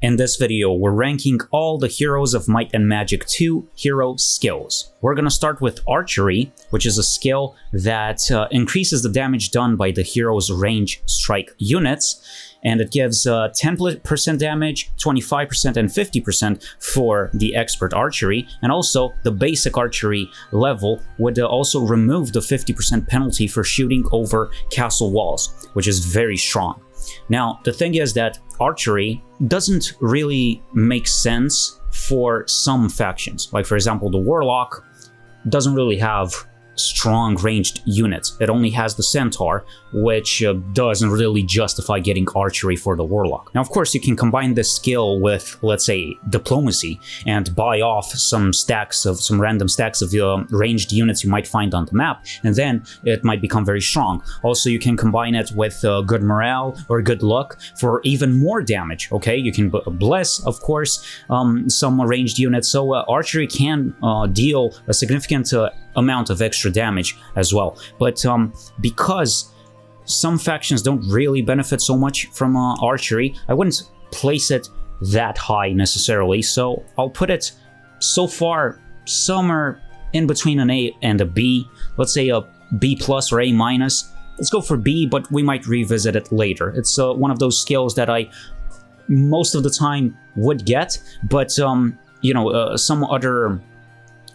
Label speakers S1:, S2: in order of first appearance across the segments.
S1: In this video, we're ranking all the Heroes of Might and Magic 2 hero skills. We're gonna start with Archery, which is a skill that increases the damage done by the hero's range strike units, and it gives 10% damage, 25% and 50% for the Expert Archery, and also the basic Archery level would also remove the 50% penalty for shooting over castle walls, which is very strong. Now, the thing is that Archery doesn't really make sense for some factions. Like, for example, the Warlock doesn't really have strong ranged units. It only has the Centaur, which doesn't really justify getting Archery for the Warlock. Now, of course, you can combine this skill with, let's say, Diplomacy and buy off some random stacks of ranged units you might find on the map, and then it might become very strong. Also, you can combine it with good morale or good luck for even more damage, okay? You can bless, of course, some ranged units, so Archery can deal a significant amount of extra damage as well. But because some factions don't really benefit so much from Archery, I wouldn't place it that high necessarily, so I'll put it so far somewhere in between an A and a B. Let's say a B plus or A minus. Let's go for B, but we might revisit it later. It's one of those skills that I most of the time would get, but you know, some other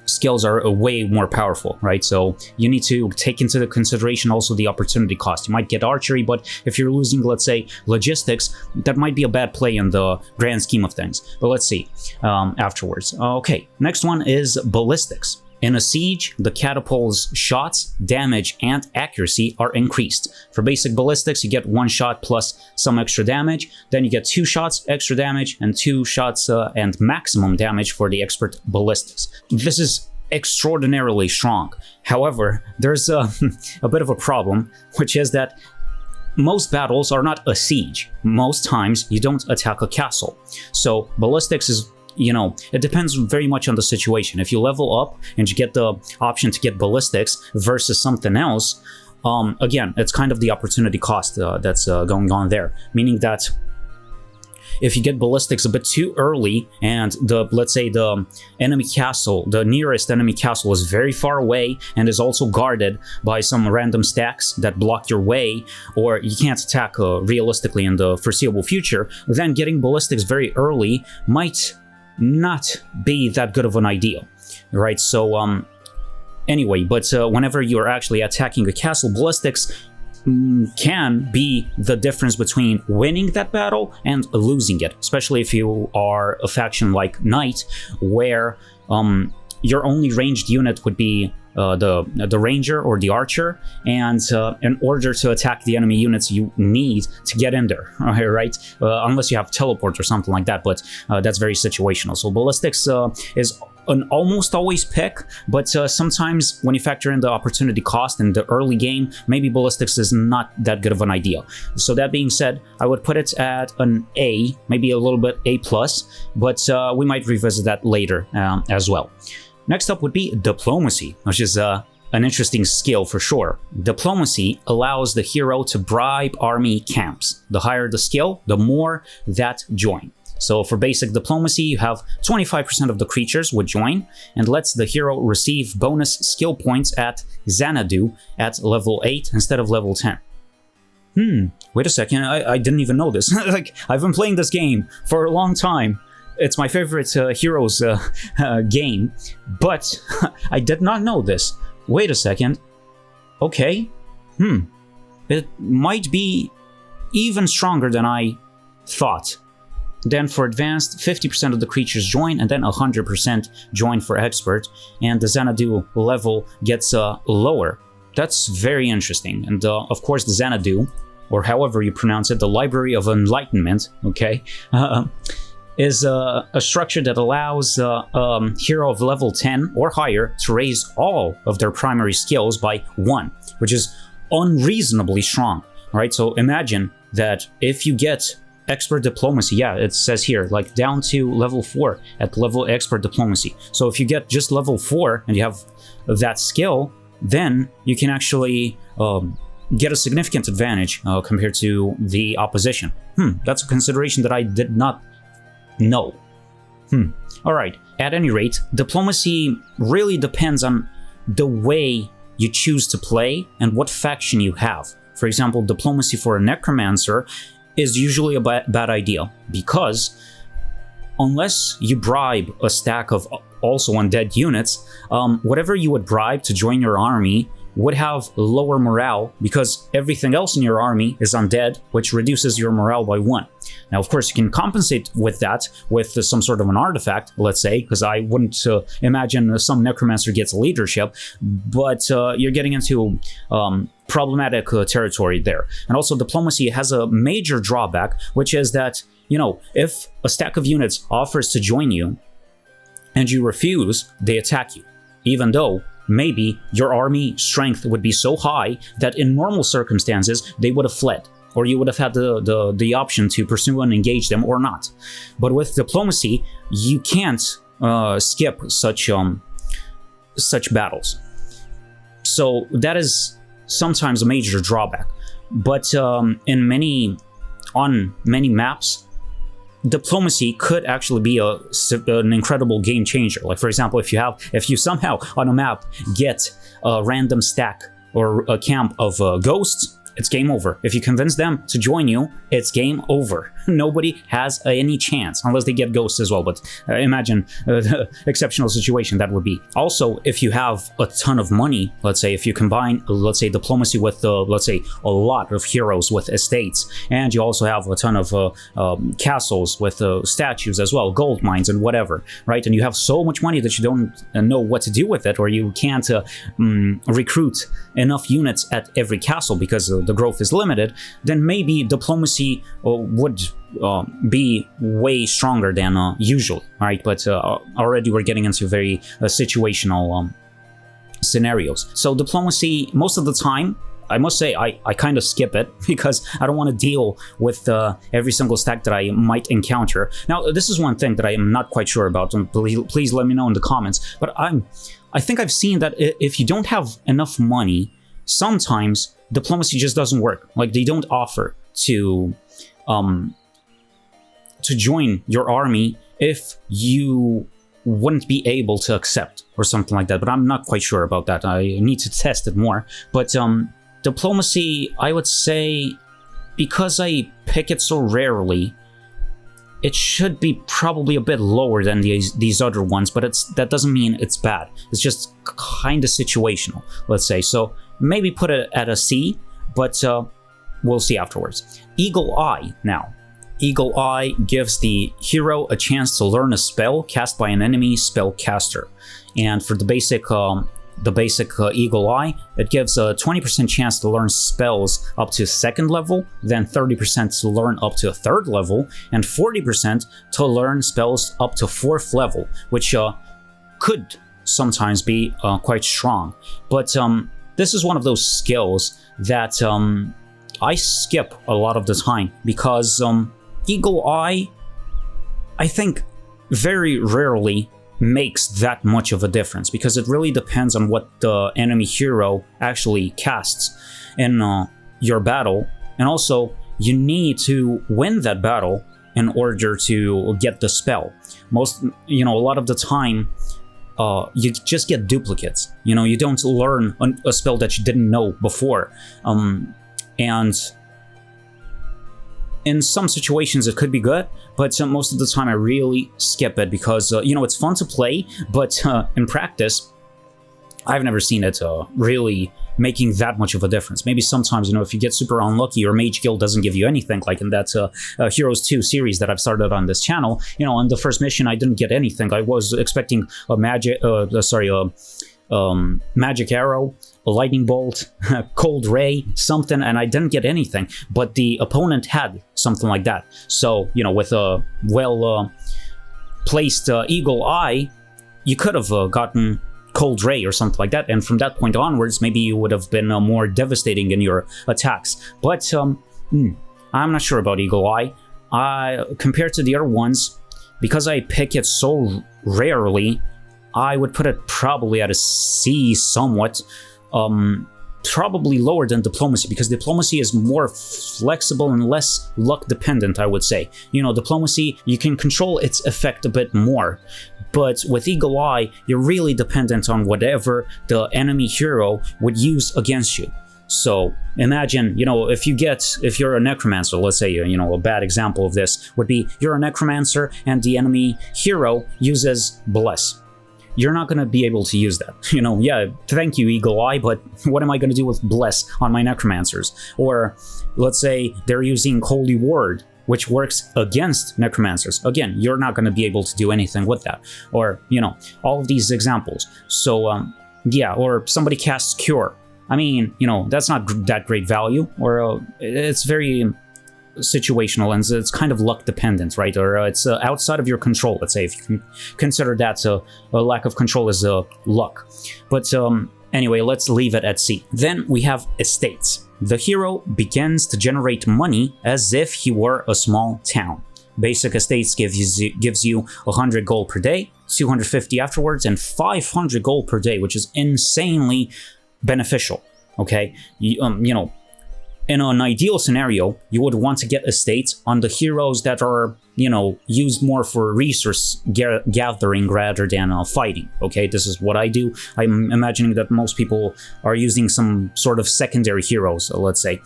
S1: skills are way more powerful, right? So you need to take into consideration also the opportunity cost. You might get Archery, but if you're losing, let's say, Logistics, that might be a bad play in the grand scheme of things. But let's see afterwards. Okay, next one is Ballistics. In a siege, the catapult's shots, damage, and accuracy are increased. For basic ballistics, you get 1 shot plus some extra damage. Then you get 2 shots, extra damage, and 2 shots and maximum damage for the expert ballistics. This is extraordinarily strong. However, there's a bit of a problem, which is that most battles are not a siege. Most times, you don't attack a castle. So ballistics is, you know, it depends very much on the situation. If you level up and you get the option to get ballistics versus something else, again, it's kind of the opportunity cost that's going on there. Meaning that if you get ballistics a bit too early and let's say the enemy castle, the nearest enemy castle is very far away and is also guarded by some random stacks that block your way, or you can't attack realistically in the foreseeable future, then getting ballistics very early might not be that good of an idea, right? So anyway, but whenever you're actually attacking a castle, ballistics can be the difference between winning that battle and losing it, especially if you are a faction like Knight, where your only ranged unit would be the ranger or the archer, and in order to attack the enemy units, you need to get in there, right? Unless you have teleport or something like that, but that's very situational. So ballistics is an almost always pick, but sometimes when you factor in the opportunity cost in the early game, maybe ballistics is not that good of an idea. So that being said, I would put it at an A, maybe a little bit A+, but we might revisit that later as well. Next up would be Diplomacy, which is an interesting skill for sure. Diplomacy allows the hero to bribe army camps. The higher the skill, the more that join. So for basic Diplomacy, you have 25% of the creatures would join, and lets the hero receive bonus skill points at Xanadu at level 8 instead of level 10. Wait a second, I didn't even know this. Like, I've been playing this game for a long time. It's my favorite Heroes game, but I did not know this. Wait a second. Okay. It might be even stronger than I thought. Then for Advanced, 50% of the creatures join, and then 100% join for Expert, and the Xanadu level gets lower. That's very interesting. And of course, the Xanadu, or however you pronounce it, the Library of Enlightenment, okay, is a structure that allows a hero of level 10 or higher to raise all of their primary skills by 1, which is unreasonably strong, right? So imagine that if you get Expert Diplomacy, yeah, it says here, like down to level 4 at level Expert Diplomacy. So if you get just level 4 and you have that skill, then you can actually get a significant advantage compared to the opposition. That's a consideration that I did not No. Alright, at any rate, diplomacy really depends on the way you choose to play and what faction you have. For example, diplomacy for a necromancer is usually a bad idea, because unless you bribe a stack of also undead units, whatever you would bribe to join your army would have lower morale, because everything else in your army is undead, which reduces your morale by 1. Now, of course, you can compensate with that with some sort of an artifact, let's say, because I wouldn't imagine some necromancer gets leadership, but you're getting into problematic territory there. And also, diplomacy has a major drawback, which is that, you know, if a stack of units offers to join you and you refuse, they attack you, even though maybe your army strength would be so high that in normal circumstances they would have fled, or you would have had the option to pursue and engage them or not. But with diplomacy, you can't skip such battles. So that is sometimes a major drawback. But on many maps, diplomacy could actually be an incredible game changer. Like, for example, if you somehow on a map get a random stack or a camp of ghosts, it's game over. If you convince them to join you, it's game over. Nobody has any chance, unless they get ghosts as well, but imagine the exceptional situation that would be. Also, if you have a ton of money, let's say, if you combine, let's say, diplomacy with, let's say, a lot of heroes with estates, and you also have a ton of castles with statues as well, gold mines and whatever, right? And you have so much money that you don't know what to do with it, or you can't recruit enough units at every castle because the growth is limited, then maybe diplomacy would be way stronger than usually, right? But already we're getting into very situational scenarios. So diplomacy, most of the time, I must say, I kind of skip it because I don't want to deal with every single stack that I might encounter. Now, this is one thing that I am not quite sure about, and please let me know in the comments, but I think I've seen that if you don't have enough money, sometimes diplomacy just doesn't work. Like, they don't offer to join your army if you wouldn't be able to accept or something like that, but I'm not quite sure about that. I need to test it more. But diplomacy, I would say, because I pick it so rarely, it should be probably a bit lower than these other ones, but that doesn't mean it's bad. It's just kind of situational, let's say. So maybe put it at a C, but we'll see afterwards. Eagle Eye now. Eagle Eye gives the hero a chance to learn a spell cast by an enemy spellcaster. And for the basic Eagle Eye, it gives a 20% chance to learn spells up to 2nd level, then 30% to learn up to 3rd level, and 40% to learn spells up to 4th level, which could sometimes be quite strong. But this is one of those skills that I skip a lot of the time, because Eagle Eye, I think, very rarely makes that much of a difference, because it really depends on what the enemy hero actually casts in your battle, and also you need to win that battle in order to get the spell. A lot of the time, you just get duplicates. You don't learn a spell that you didn't know before, and in some situations it could be good, but most of the time I really skip it because, it's fun to play, but in practice, I've never seen it really making that much of a difference. Maybe sometimes, if you get super unlucky or Mage Guild doesn't give you anything, like in that Heroes 2 series that I've started on this channel, on the first mission I didn't get anything. I was expecting a magic arrow, a lightning bolt, cold ray, something, and I didn't get anything, but the opponent had something like that. So, with a well-placed Eagle Eye, you could have gotten cold ray or something like that, and from that point onwards, maybe you would have been more devastating in your attacks. But I'm not sure about Eagle Eye. Compared to the other ones, because I pick it so rarely, I would put it probably at a C somewhat. probably lower than diplomacy, because diplomacy is more flexible and less luck dependent, I would say. You know, diplomacy, you can control its effect a bit more, but with Eagle Eye, you're really dependent on whatever the enemy hero would use against you. So imagine, you know, if you're a necromancer, let's say, you know, a bad example of this would be you're a necromancer and the enemy hero uses Bless. You're not going to be able to use that. You know, yeah, thank you, Eagle Eye, but what am I going to do with Bless on my necromancers? Or let's say they're using Holy Word, which works against necromancers. Again, you're not going to be able to do anything with that. Or, you know, all of these examples. So, yeah, or somebody casts Cure. I mean, you know, that's not that great value, or it's very situational, and it's kind of luck dependent, right? Or it's outside of your control, let's say, if you can consider that a lack of control is luck. But anyway, let's leave it at C. Then we have estates. The hero begins to generate money as if he were a small town. Basic estates gives you 100 gold per day, 250 afterwards, and 500 gold per day, which is insanely beneficial. Okay, you know, in an ideal scenario, you would want to get estates on the heroes that are, you know, used more for resource gathering rather than fighting. Okay, this is what I do. I'm imagining that most people are using some sort of secondary heroes, let's say,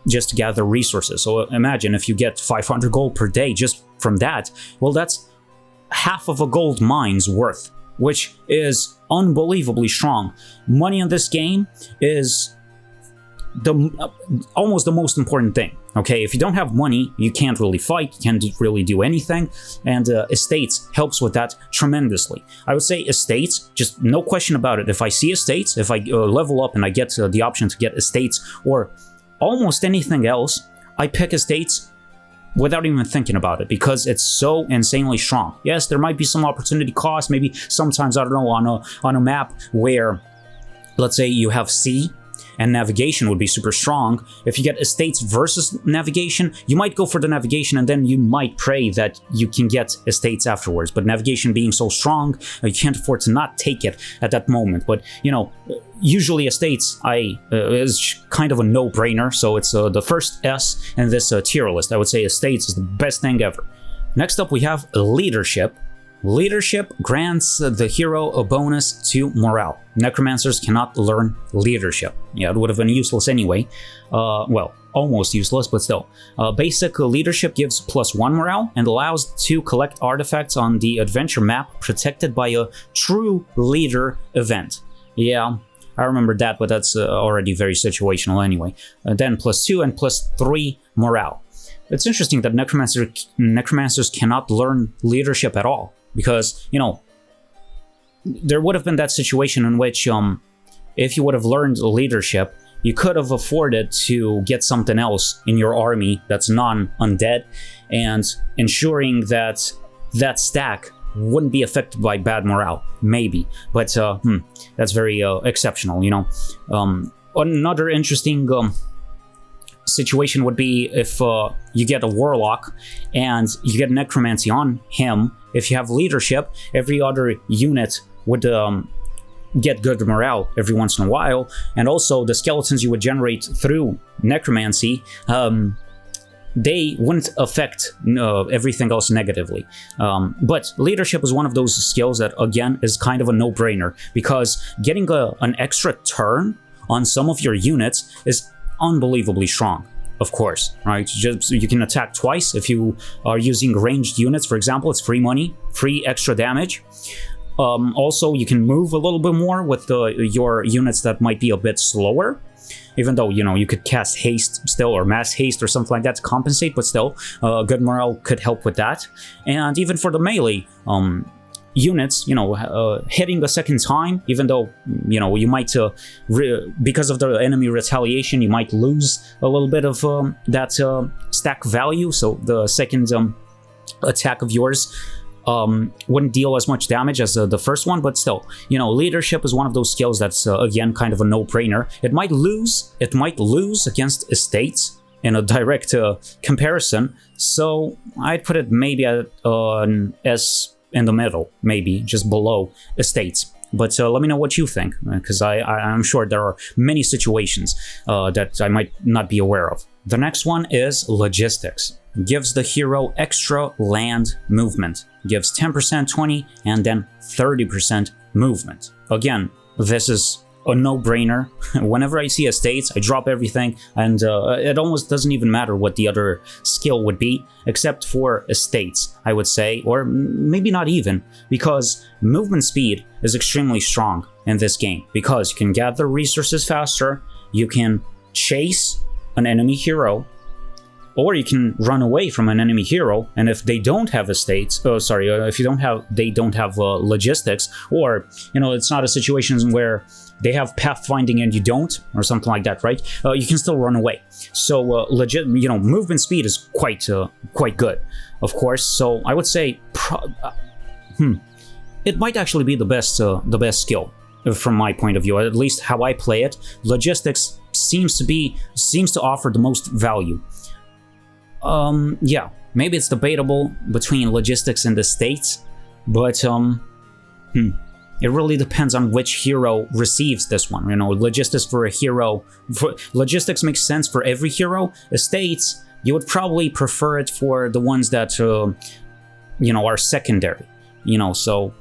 S1: just to gather resources. So imagine if you get 500 gold per day just from that, well, that's half of a gold mine's worth, which is unbelievably strong. Money in this game is almost the most important thing. Okay, if you don't have money, you can't really fight, you can't really do anything, and estates helps with that tremendously. I would say estates, just no question about it. If I see estates, if I level up and I get the option to get estates or almost anything else, I pick estates without even thinking about it, because it's so insanely strong. Yes, there might be some opportunity cost, maybe sometimes, I don't know, on a map where, let's say, you have sea and navigation would be super strong. If you get estates versus navigation, you might go for the navigation and then you might pray that you can get estates afterwards. But navigation being so strong, you can't afford to not take it at that moment. But, you know, usually estates is kind of a no-brainer, so it's the first S in this tier list. I would say estates is the best thing ever. Next up, we have leadership. Leadership grants the hero a bonus to morale. Necromancers cannot learn leadership. Yeah, it would have been useless anyway. Well, almost useless, but still. Basic leadership gives +1 morale and allows to collect artifacts on the adventure map protected by a true leader event. Yeah, I remember that, but that's already very situational anyway. Then +2 and +3 morale. It's interesting that necromancers cannot learn leadership at all. Because, you know, there would have been that situation in which, if you would have learned leadership, you could have afforded to get something else in your army that's non-undead, and ensuring that that stack wouldn't be affected by bad morale, maybe. But that's very exceptional, you know. Another interesting situation would be if you get a warlock and you get necromancy on him. If you have leadership, every other unit would get good morale every once in a while, and also the skeletons you would generate through necromancy, they wouldn't affect everything else negatively. But leadership is one of those skills that, again, is kind of a no-brainer, because getting an extra turn on some of your units is unbelievably strong. Of course, right? Just, you can attack twice if you are using ranged units, for example. It's free money, free extra damage. Also, you can move a little bit more with your units that might be a bit slower, even though, you know, you could cast haste still, or mass haste or something like that to compensate, but still, good morale could help with that. And even for the melee units, you know, hitting a second time, even though, you know, you might, because of the enemy retaliation, you might lose a little bit of that stack value, so the second attack of yours wouldn't deal as much damage as the first one, but still, you know, leadership is one of those skills that's, again, kind of a no-brainer. It might lose against estates in a direct comparison, so I'd put it maybe at an S in the middle, maybe just below estates. But let me know what you think, because I'm sure there are many situations that I might not be aware of. The next one is logistics. Gives the hero extra land movement. Gives 10%, 20%, and then 30% movement. Again, this is a no-brainer. Whenever I see estates, I drop everything, and it almost doesn't even matter what the other skill would be, except for estates, I would say, or maybe not even, because movement speed is extremely strong in this game, because you can gather resources faster, you can chase an enemy hero, or you can run away from an enemy hero, and if they don't have estates, if they don't have logistics, or it's not a situation where they have pathfinding and you don't, or something like that, right? You can still run away. So movement speed is quite good, of course. So I would say, it might actually be the best skill from my point of view, at least how I play it. Logistics seems to offer the most value. Yeah, maybe it's debatable between logistics and the states, but it really depends on which hero receives this one. Logistics for a hero, logistics makes sense for every hero. Estates, you would probably prefer it for the ones that are secondary. So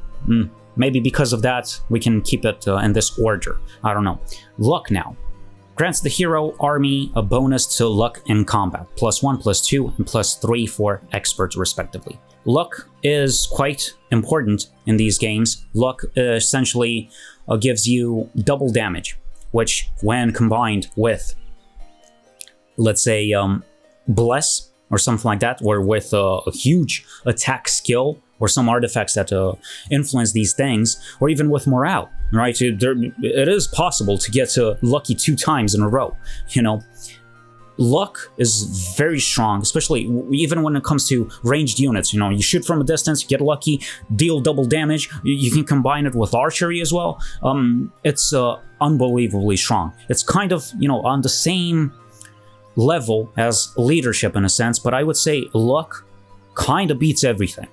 S1: maybe because of that we can keep it in this order. I don't know. Luck now. Grants the hero army a bonus to luck in combat, +1, +2, and +3 for experts respectively. Luck is quite important in these games. Luck essentially gives you double damage, which when combined with, let's say, Bless or something like that, or with a huge attack skill, or some artifacts that influence these things, or even with morale, right? It is possible to get lucky 2 times in a row, Luck is very strong, especially even when it comes to ranged units. You shoot from a distance, get lucky, deal double damage. You can combine it with archery as well. It's unbelievably strong. It's kind of, on the same level as leadership in a sense, but I would say luck kind of beats everything.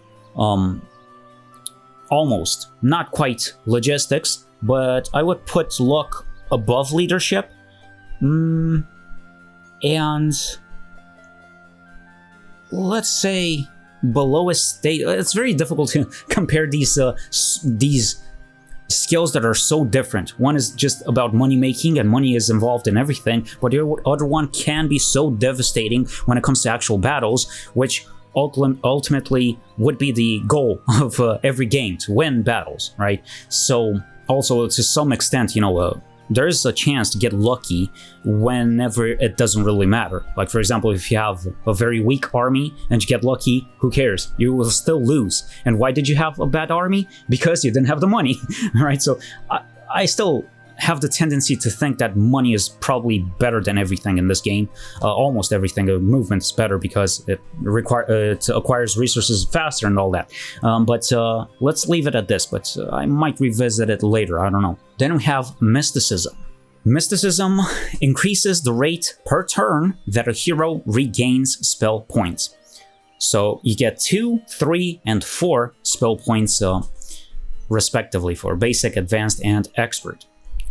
S1: Almost. Not quite logistics, but I would put luck above leadership. And let's say below estate. It's very difficult to compare these skills that are so different. One is just about money making, and money is involved in everything, but the other one can be so devastating when it comes to actual battles, which ultimately would be the goal of every game, to win battles, right? So also to some extent, there is a chance to get lucky whenever it doesn't really matter. Like, for example, if you have a very weak army and you get lucky, who cares? You will still lose. And why did you have a bad army? Because you didn't have the money, right? So I still have the tendency to think that money is probably better than everything in this game. Almost everything. Movement is better because it acquires resources faster and all that. But let's leave it at this, but I might revisit it later, I don't know. Then we have Mysticism. Mysticism increases the rate per turn that a hero regains spell points. So you get 2, 3, and 4 spell points respectively for basic, advanced, and expert.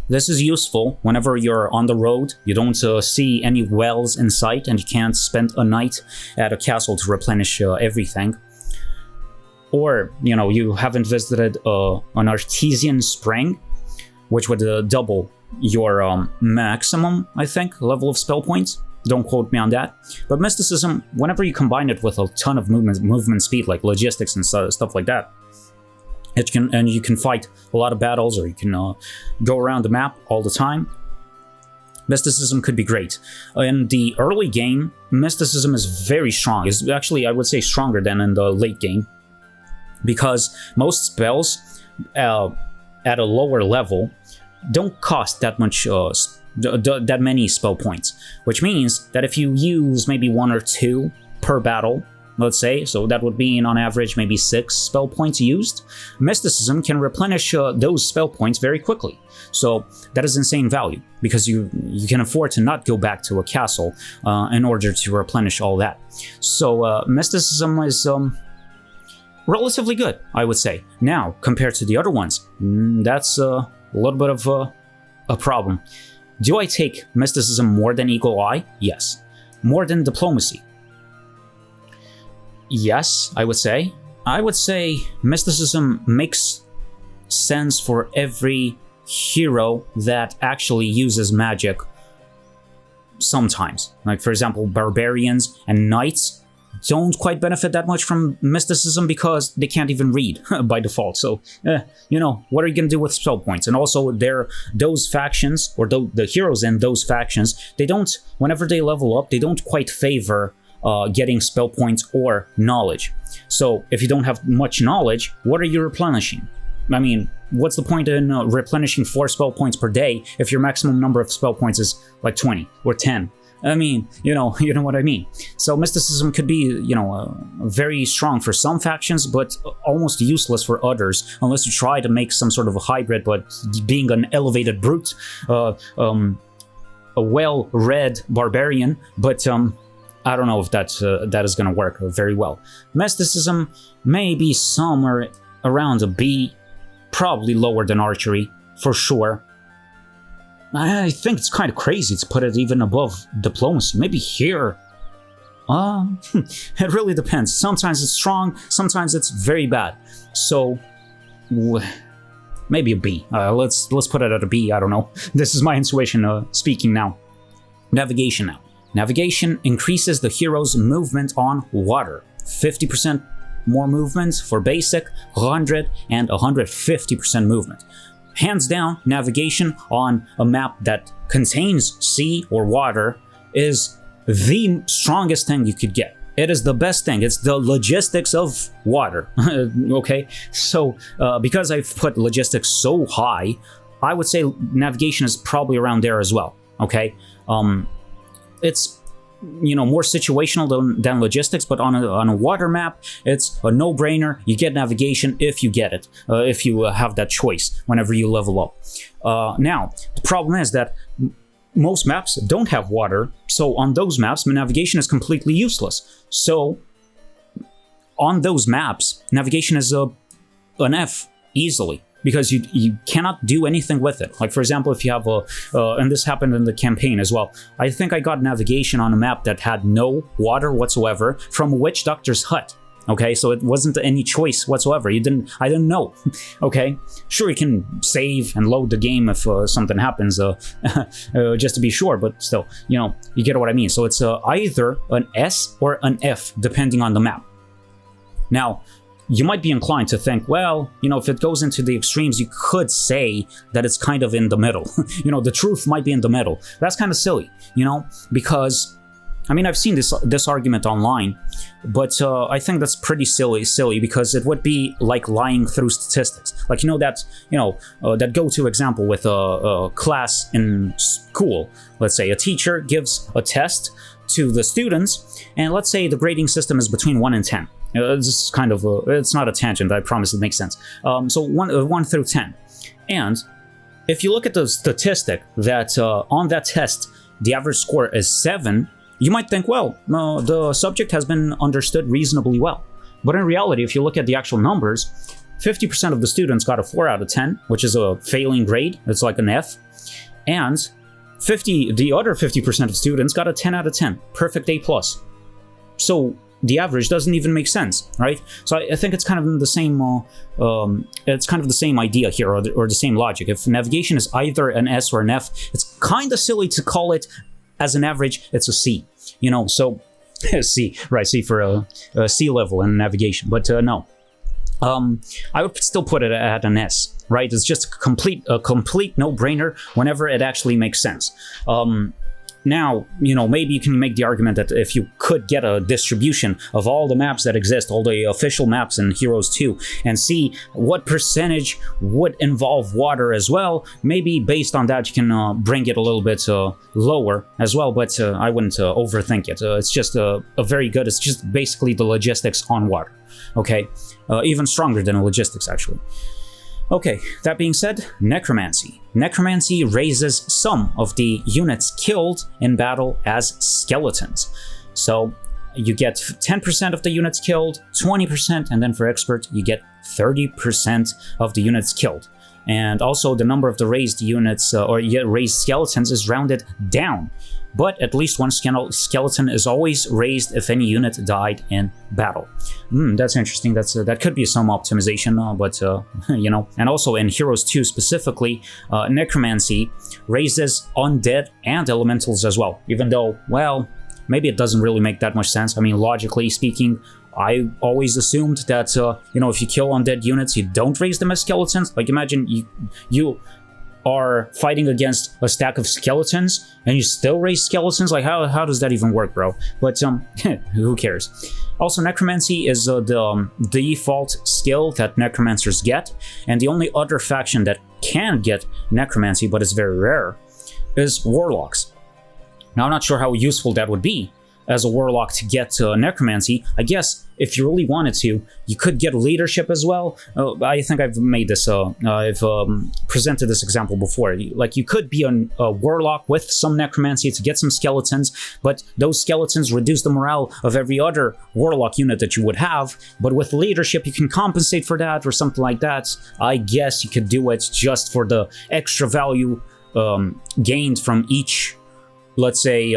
S1: This is useful whenever you're on the road, you don't see any wells in sight, and you can't spend a night at a castle to replenish everything. Or, you haven't visited an artesian spring, which would double your maximum, I think, level of spell points. Don't quote me on that. But Mysticism, whenever you combine it with a ton of movement speed, like logistics and stuff like that, you can fight a lot of battles, or you can go around the map all the time. Mysticism could be great. In the early game, Mysticism is very strong. It's actually, I would say, stronger than in the late game, because most spells at a lower level don't cost that much that many spell points, which means that if you use maybe 1 or 2 per battle, let's say, so that would be on average maybe 6 spell points used, Mysticism can replenish those spell points very quickly. So that is insane value, because you can afford to not go back to a castle in order to replenish all that. So Mysticism is relatively good, I would say. Now, compared to the other ones, that's a little bit of a problem. Do I take mysticism more than eagle eye? Yes. More than diplomacy? Yes, I would say. I would say mysticism makes sense for every hero that actually uses magic sometimes. Like, for example, barbarians and knights don't quite benefit that much from mysticism because they can't even read by default. So, you know, what are you going to do with spell points? And also, those factions, or the heroes in those factions, they don't, whenever they level up, they don't quite favor getting spell points or knowledge. So, if you don't have much knowledge, what are you replenishing? I mean, what's the point in replenishing 4 spell points per day if your maximum number of spell points is like 20 or 10? I mean, you know what I mean. So mysticism could be, you know, very strong for some factions, but almost useless for others, unless you try to make some sort of a hybrid, but being an elevated brute, a well-read barbarian, but I don't know if that is going to work very well. Mysticism may be somewhere around a B, probably lower than archery, for sure. I think it's kind of crazy to put it even above diplomacy. Maybe here. It really depends. Sometimes it's strong, sometimes it's very bad. So, maybe a B. Let's put it at a B, I don't know. This is my intuition speaking now. Navigation now. Navigation increases the hero's movement on water. 50% more movement for basic, 100 and 150% movement. Hands down, navigation on a map that contains sea or water is the strongest thing you could get. It is the best thing. It's the logistics of water. Okay? So, because I've put logistics so high, I would say navigation is probably around there as well. Okay? It's, you know, more situational than logistics, but on a water map, it's a no-brainer. You get navigation if you get it, if you have that choice whenever you level up. Now, the problem is that most maps don't have water, so on those maps, navigation is completely useless. So, on those maps, navigation is an F, easily. Because you cannot do anything with it. Like, for example, if you have and this happened in the campaign as well. I think I got navigation on a map that had no water whatsoever from a witch doctor's hut. Okay, so it wasn't any choice whatsoever. I didn't know. Okay, sure, you can save and load the game if something happens, just to be sure. But still, you know, you get what I mean. So it's either an S or an F, depending on the map. Now, you might be inclined to think, well, you know, if it goes into the extremes, you could say that it's kind of in the middle. You know, the truth might be in the middle. That's kind of silly, you know, because, I mean, I've seen this argument online, but I think that's pretty silly because it would be like lying through statistics. Like, you know, that go-to example with a class in school. Let's say a teacher gives a test to the students, and let's say the grading system is between 1 and 10. This is kind of it's not a tangent, I promise it makes sense. So 1 through 10. And if you look at the statistic that on that test, the average score is 7, you might think, well, the subject has been understood reasonably well. But in reality, if you look at the actual numbers, 50% of the students got a 4 out of 10, which is a failing grade. It's like an F. And the other 50% of students got a 10 out of 10, perfect A+. So the average doesn't even make sense, right? So I think it's kind of the same. It's kind of the same idea here, or the same logic. If navigation is either an S or an F, it's kind of silly to call it as an average. It's a C, you know. So C, right? C for a C level in navigation, but no. I would still put it at an S, right? It's just a complete no-brainer whenever it actually makes sense. Now, you know, maybe you can make the argument that if you could get a distribution of all the maps that exist, all the official maps in Heroes 2, and see what percentage would involve water as well, maybe based on that you can bring it a little bit lower as well, but I wouldn't overthink it. It's just a very good, it's just basically the logistics on water, okay? Even stronger than logistics, actually. Okay, that being said, Necromancy. Necromancy raises some of the units killed in battle as skeletons. So, you get 10% of the units killed, 20%, and then for expert you get 30% of the units killed. And also the number of the raised units or raised skeletons is rounded down, but at least one skeleton is always raised if any unit died in battle. That's interesting. That could be some optimization, but you know. And also in Heroes 2 specifically, Necromancy raises undead and elementals as well, even though, well, maybe it doesn't really make that much sense. I mean, logically speaking, I always assumed that, you know, if you kill undead units, you don't raise them as skeletons. Like, imagine you are fighting against a stack of skeletons and you still raise skeletons. Like, how does that even work, bro? But who cares? Also, Necromancy is the default skill that Necromancers get, and the only other faction that can get Necromancy, but it's very rare, is Warlocks. Now, I'm not sure how useful that would be as a Warlock to get Necromancy. I guess if you really wanted to, you could get Leadership as well. I think I've made this, I've presented this example before. Like, you could be a Warlock with some Necromancy to get some skeletons, but those skeletons reduce the morale of every other Warlock unit that you would have. But with Leadership, you can compensate for that or something like that. I guess you could do it just for the extra value gained from each, let's say,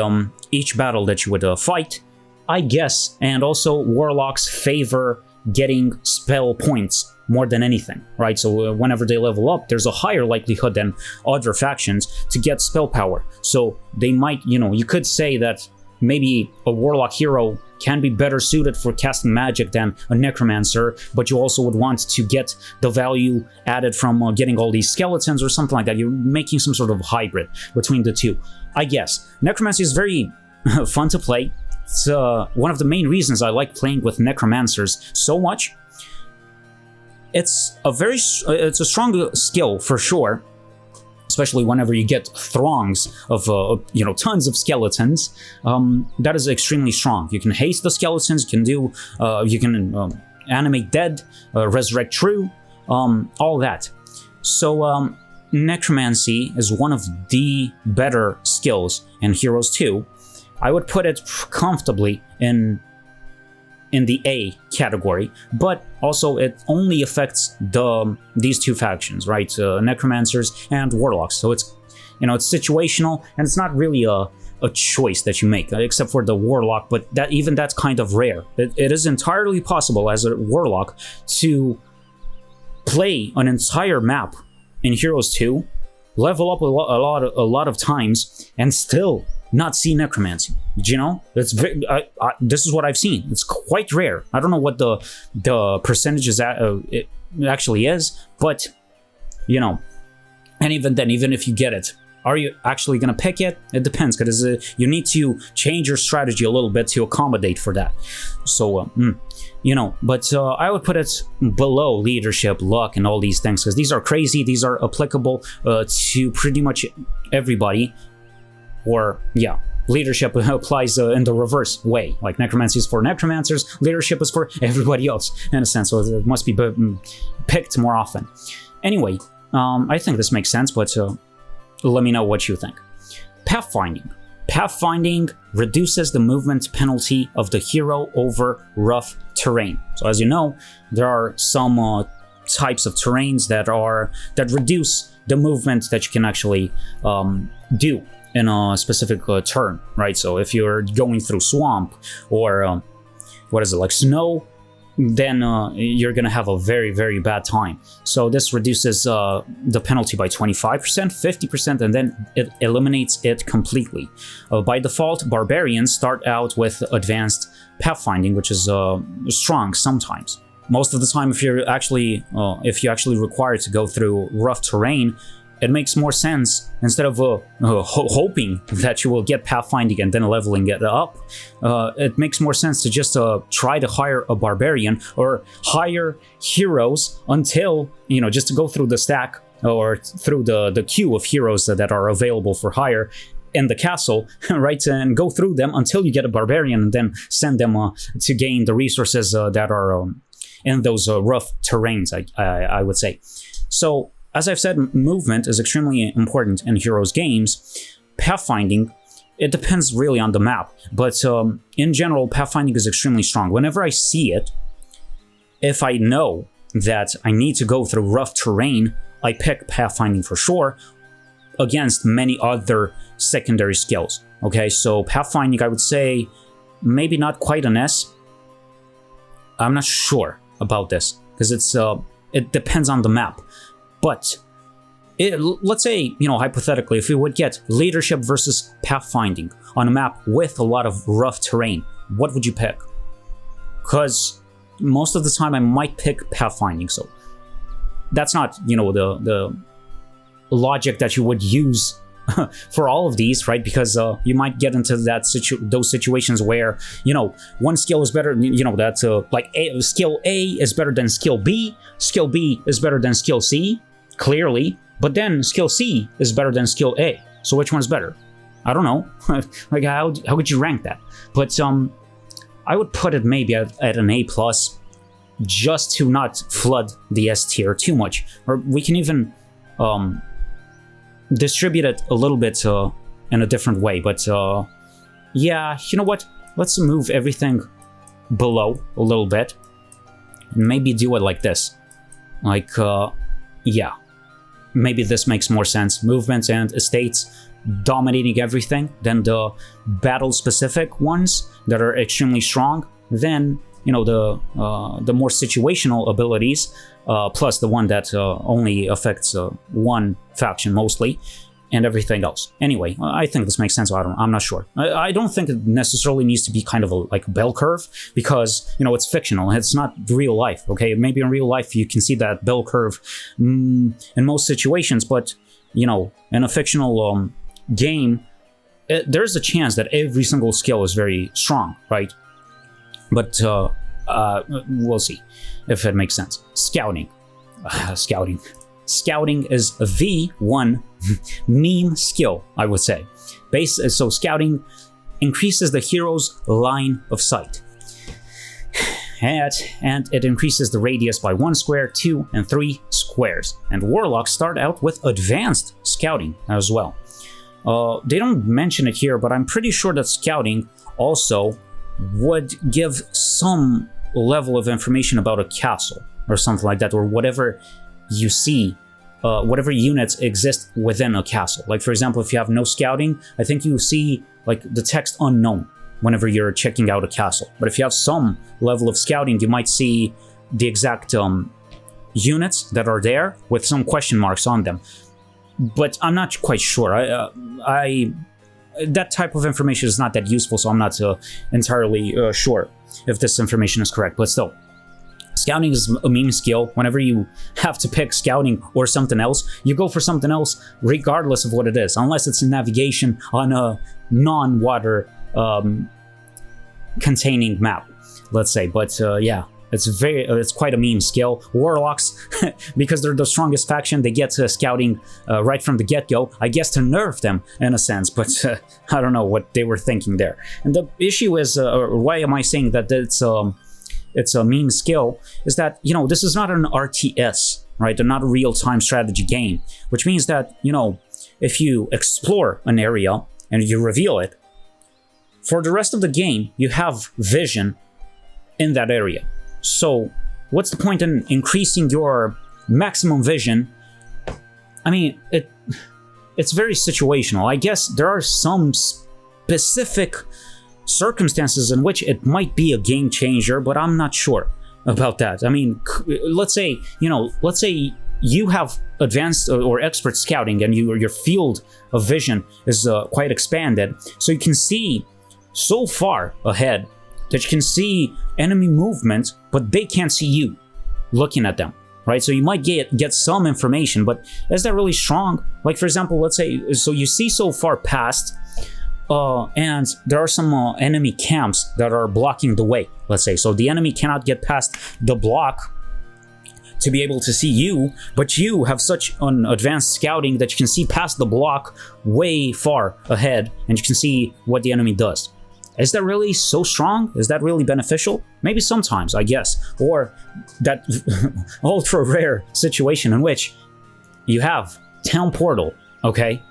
S1: each battle that you would fight, I guess. And also, Warlocks favor getting spell points more than anything, right? So whenever they level up, there's a higher likelihood than other factions to get spell power. So they might, you know, you could say that maybe a Warlock hero can be better suited for casting magic than a Necromancer, but you also would want to get the value added from getting all these skeletons or something like that. You're making some sort of hybrid between the two, I guess. Necromancy is very fun to play. It's one of the main reasons I like playing with Necromancers so much. It's a strong skill for sure, especially whenever you get throngs of, you know, tons of skeletons. That is extremely strong. You can haste the skeletons, you can do, you can animate dead, resurrect true, all that. So Necromancy is one of the better skills in Heroes 2. I would put it comfortably in the A category, but also it only affects these two factions, right? Necromancers and Warlocks. So it's, you know, it's situational, and it's not really a choice that you make, except for the Warlock, but that's kind of rare. It is entirely possible as a Warlock to play an entire map in Heroes 2, level up a lot of times, and still not see Necromancy. You know, it's this is what I've seen. It's quite rare. I don't know what the percentage is it actually is, but you know, and even then, even if you get it, are you actually gonna pick it? It depends, because you need to change your strategy a little bit to accommodate for that. So you know, but I would put it below Leadership, Luck, and all these things, because these are crazy. These are applicable to pretty much everybody. Or yeah, Leadership applies in the reverse way. Like, Necromancy is for Necromancers, Leadership is for everybody else, in a sense, so it must be picked more often. Anyway, I think this makes sense, but let me know what you think. Pathfinding. Pathfinding reduces the movement penalty of the hero over rough terrain. So as you know, there are some types of terrains that reduce the movement that you can actually do in a specific turn, right? So if you're going through swamp or what is it, like snow, then you're gonna have a very, very bad time. So this reduces the penalty by 25%, 50%, and then it eliminates it completely. By default, barbarians start out with advanced pathfinding, which is strong sometimes. Most of the time, if you're actually required to go through rough terrain, it makes more sense, instead of hoping that you will get pathfinding and then leveling it up, it makes more sense to just try to hire a barbarian or hire heroes until, you know, just to go through the stack or through the queue of heroes that are available for hire in the castle, right? And go through them until you get a barbarian, and then send them to gain the resources that are in those rough terrains, I would say. So, as I've said, movement is extremely important in Heroes games. Pathfinding it depends really on the map, but in general, pathfinding is extremely strong. Whenever I see it, if I know that I need to go through rough terrain, I pick pathfinding for sure against many other secondary skills. Okay, so pathfinding, I would say maybe not quite an S. I'm not sure about this because it depends on the map. But let's say, hypothetically, if we would get leadership versus pathfinding on a map with a lot of rough terrain, what would you pick? Because most of the time I might pick pathfinding, so that's not, the logic that you would use for all of these, right? Because you might get into those situations where, one skill is better, that's like skill A is better than skill B is better than skill C, clearly, but then skill C is better than skill A. So which one's better? I don't know. Like how would you rank that? But I would put it maybe at an A+, just to not flood the S tier too much. Or we can even distribute it a little bit in a different way. But yeah, you know what? Let's move everything below a little bit. And maybe do it like this. Like, yeah. Maybe this makes more sense. Movements and estates dominating everything, then the battle-specific ones that are extremely strong, then, the more situational abilities, plus the one that only affects one faction mostly, and everything else. Anyway, I think this makes sense. I'm not sure. I don't think it necessarily needs to be kind of a bell curve, because it's fictional. It's not real life. Okay, maybe in real life you can see that bell curve in most situations, but in a fictional game, there's a chance that every single skill is very strong, right? But we'll see if it makes sense. Scouting. Scouting is the one meme skill, I would say. So scouting increases the hero's line of sight. And it increases the radius by 1 square, 2, and 3 squares. And warlocks start out with advanced scouting as well. They don't mention it here, but I'm pretty sure that scouting also would give some level of information about a castle or something like that, or whatever you see, whatever units exist within a castle. Like, for example, if you have no scouting, I think you see the text unknown whenever you're checking out a castle. But if you have some level of scouting, you might see the exact units that are there with some question marks on them. But I'm not quite sure. That type of information is not that useful, so I'm not entirely sure if this information is correct. But still, scouting is a meme skill. Whenever you have to pick scouting or something else, you go for something else regardless of what it is, unless it's in navigation on a non-water containing map, let's say. But yeah, it's quite a meme skill. Warlocks, because they're the strongest faction, they get scouting right from the get-go, I guess to nerf them in a sense, but I don't know what they were thinking there. And the issue is, why am I saying that it's a meme skill, is that, this is not an RTS, right? They're not a real-time strategy game, which means that, if you explore an area and you reveal it, for the rest of the game, you have vision in that area. So, what's the point in increasing your maximum vision? I mean, it's very situational. I guess there are some specific circumstances in which it might be a game changer, but I'm not sure about that. I mean, let's say you have advanced or expert scouting, and your field of vision is quite expanded, so you can see so far ahead that you can see enemy movement, but they can't see you looking at them, right? So you might get some information, but is that really strong? Like, for example, let's say, so you see so far past, and there are some enemy camps that are blocking the way, let's say. So the enemy cannot get past the block to be able to see you, but you have such an advanced scouting that you can see past the block way far ahead, and you can see what the enemy does. Is that really so strong? Is that really beneficial? Maybe sometimes, I guess. Or that ultra rare situation in which you have Town Portal, okay,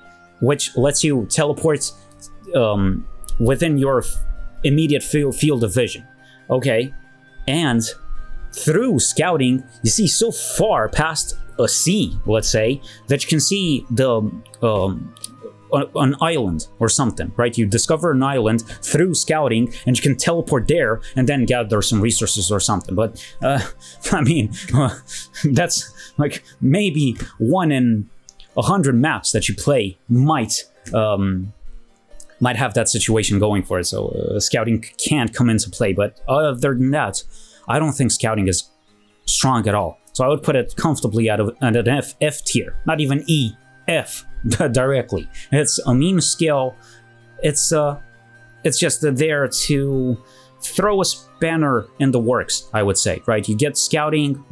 S1: which lets you teleport within your immediate field of vision. Okay, and through scouting, you see so far past a sea, let's say, that you can see the an island or something, right? You discover an island through scouting, and you can teleport there and then gather some resources or something. But I mean, that's like maybe 1 in 100 maps that you play might have that situation going for it. So scouting can't come into play. But other than that, I don't think scouting is strong at all. So I would put it comfortably at an F tier, not even E, F directly. It's a meme skill. It's just there to throw a spanner in the works, I would say, right? You get scouting,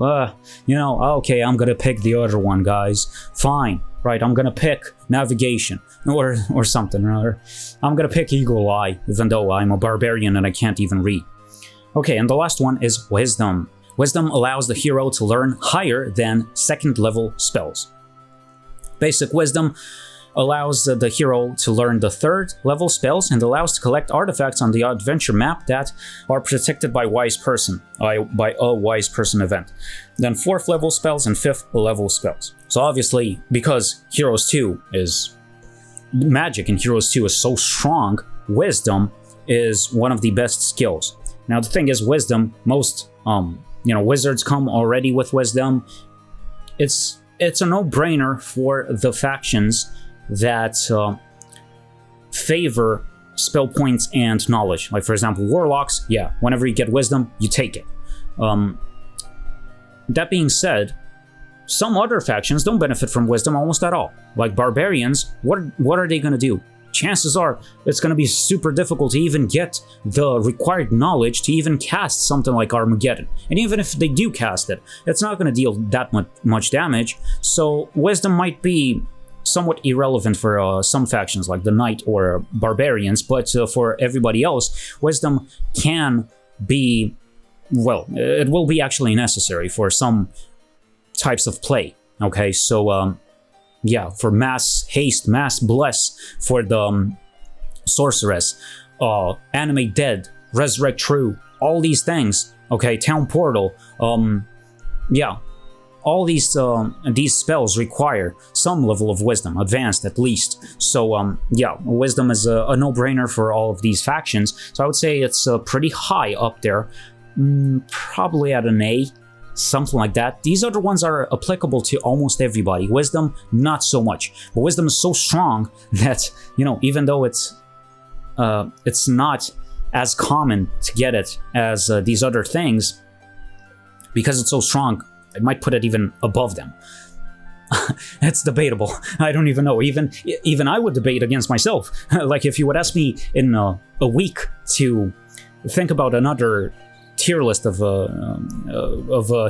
S1: you know, okay, I'm gonna pick the other one, guys. Fine, right? I'm gonna pick navigation or something, or I'm gonna pick Eagle Eye, even though I'm a barbarian and I can't even read. Okay, and the last one is Wisdom. Wisdom allows the hero to learn higher than second level spells. Basic Wisdom allows the hero to learn the third level spells and allows to collect artifacts on the adventure map that are protected by Wise Person, by a Wise Person event. Then 4th level spells and 5th level spells. So obviously, because Heroes 2 is magic and Heroes 2 is so strong, Wisdom is one of the best skills. Now the thing is, Wisdom, most wizards come already with Wisdom. It's a no-brainer for the factions that favor spell points and knowledge. Like, for example, Warlocks, yeah, whenever you get Wisdom, you take it. That being said, some other factions don't benefit from Wisdom almost at all. Like Barbarians, what are they gonna do? Chances are it's going to be super difficult to even get the required knowledge to even cast something like Armageddon. And even if they do cast it, it's not going to deal that much damage. So Wisdom might be somewhat irrelevant for some factions like the Knight or Barbarians, but for everybody else, Wisdom can be, well, it will be actually necessary for some types of play. Okay, so yeah, for Mass Haste, Mass Bless, for the Sorceress, Animate Dead, Resurrect True, all these things, okay, Town Portal, yeah, all these spells require some level of Wisdom, advanced at least. So, yeah, Wisdom is a no-brainer for all of these factions, so I would say it's pretty high up there, probably at an A. Something like that. These other ones are applicable to almost everybody. Wisdom, not so much. But Wisdom is so strong that, you know, even though it's not as common to get it as these other things, because it's so strong, I might put it even above them. It's debatable. I don't even know. Even I would debate against myself. Like, if you would ask me in a week to think about another tier list of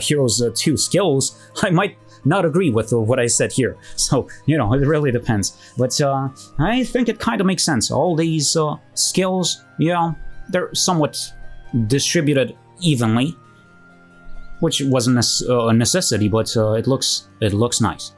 S1: Heroes 2 skills, I might not agree with what I said here. So, you know, it really depends. But I think it kind of makes sense. All these skills, yeah, they're somewhat distributed evenly, which wasn't a necessity, but it looks nice.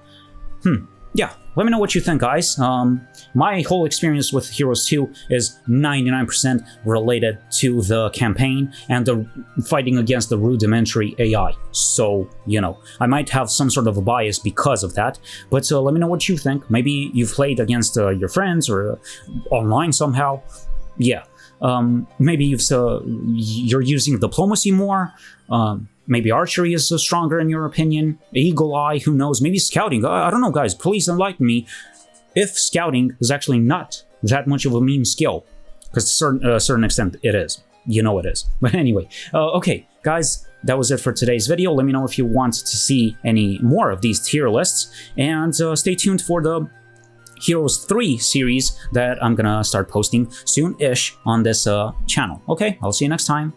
S1: Yeah, let me know what you think, guys. My whole experience with Heroes 2 is 99% related to the campaign and the fighting against the rudimentary AI. So, you know, I might have some sort of a bias because of that. But let me know what you think. Maybe you've played against your friends or online somehow. Yeah. Maybe you're using diplomacy more. Maybe archery is stronger in your opinion. Eagle Eye, who knows? Maybe scouting. I don't know, guys. Please enlighten me if scouting is actually not that much of a meme skill. Because to a certain extent it is. You know it is. But anyway, okay, guys, that was it for today's video. Let me know if you want to see any more of these tier lists. And stay tuned for the Heroes 3 series that I'm gonna start posting soon-ish on this channel. Okay, I'll see you next time.